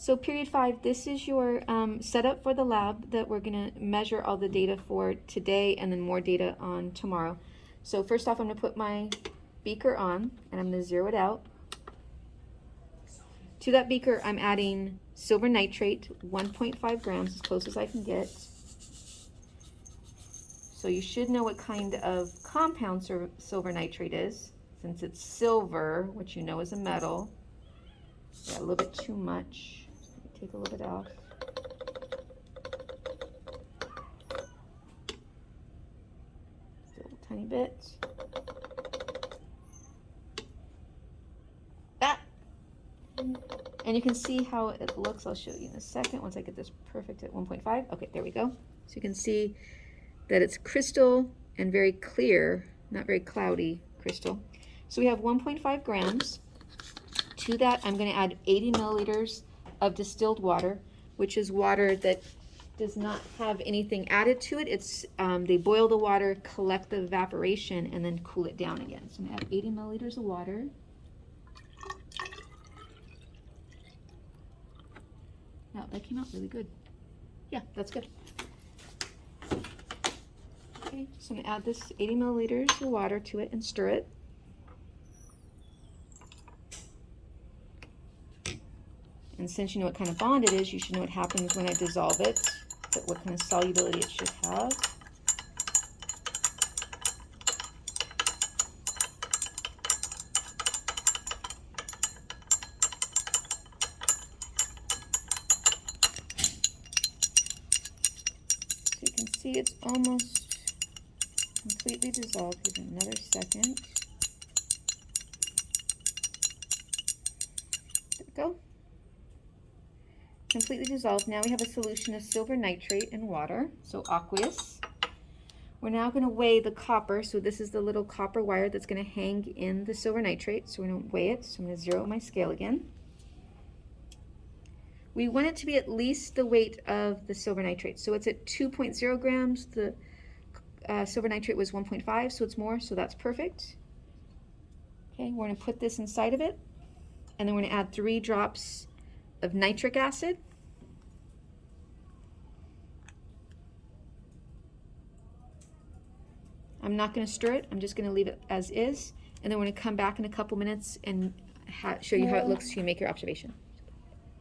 So period 5, this is your setup for the lab that we're going to measure all the data for today and then more data on tomorrow. So first off, I'm going to put my beaker on and I'm going to zero it out. To that beaker, I'm adding silver nitrate, 1.5 grams, as close as I can get. So you should know what kind of compound silver nitrate is, since it's silver, which you know is a metal. Yeah, a little bit too much. Take a little bit off. Still a tiny bit. That. And you can see how it looks. I'll show you in a second once I get this perfect at 1.5. Okay, there we go. So you can see that it's crystal and very clear, not very cloudy crystal. So we have 1.5 grams. To that, I'm going to add 80 milliliters of distilled water, which is water that does not have anything added to it. It's they boil the water, collect the evaporation, and then cool it down again. So I'm going to add 80 milliliters of water. Now, that came out really good. Yeah, that's good. Okay, so I'm going to add this 80 milliliters of water to it and stir it. And since you know what kind of bond it is, you should know what happens when I dissolve it, what kind of solubility it should have. So you can see it's almost completely dissolved. Give it another second. There we go. Completely dissolved. Now we have a solution of silver nitrate and water, so aqueous. We're now going to weigh the copper. So this is the little copper wire that's going to hang in the silver nitrate. So we're going to weigh it. So I'm going to zero my scale again. We want it to be at least the weight of the silver nitrate. So it's at 2.0 grams. The silver nitrate was 1.5, so it's more, so that's perfect. Okay, we're going to put this inside of it, and then we're going to add 3 drops of nitric acid. I'm not going to stir it. I'm just going to leave it as is, and then we're going to come back in a couple minutes and show you how it looks so you make your observation.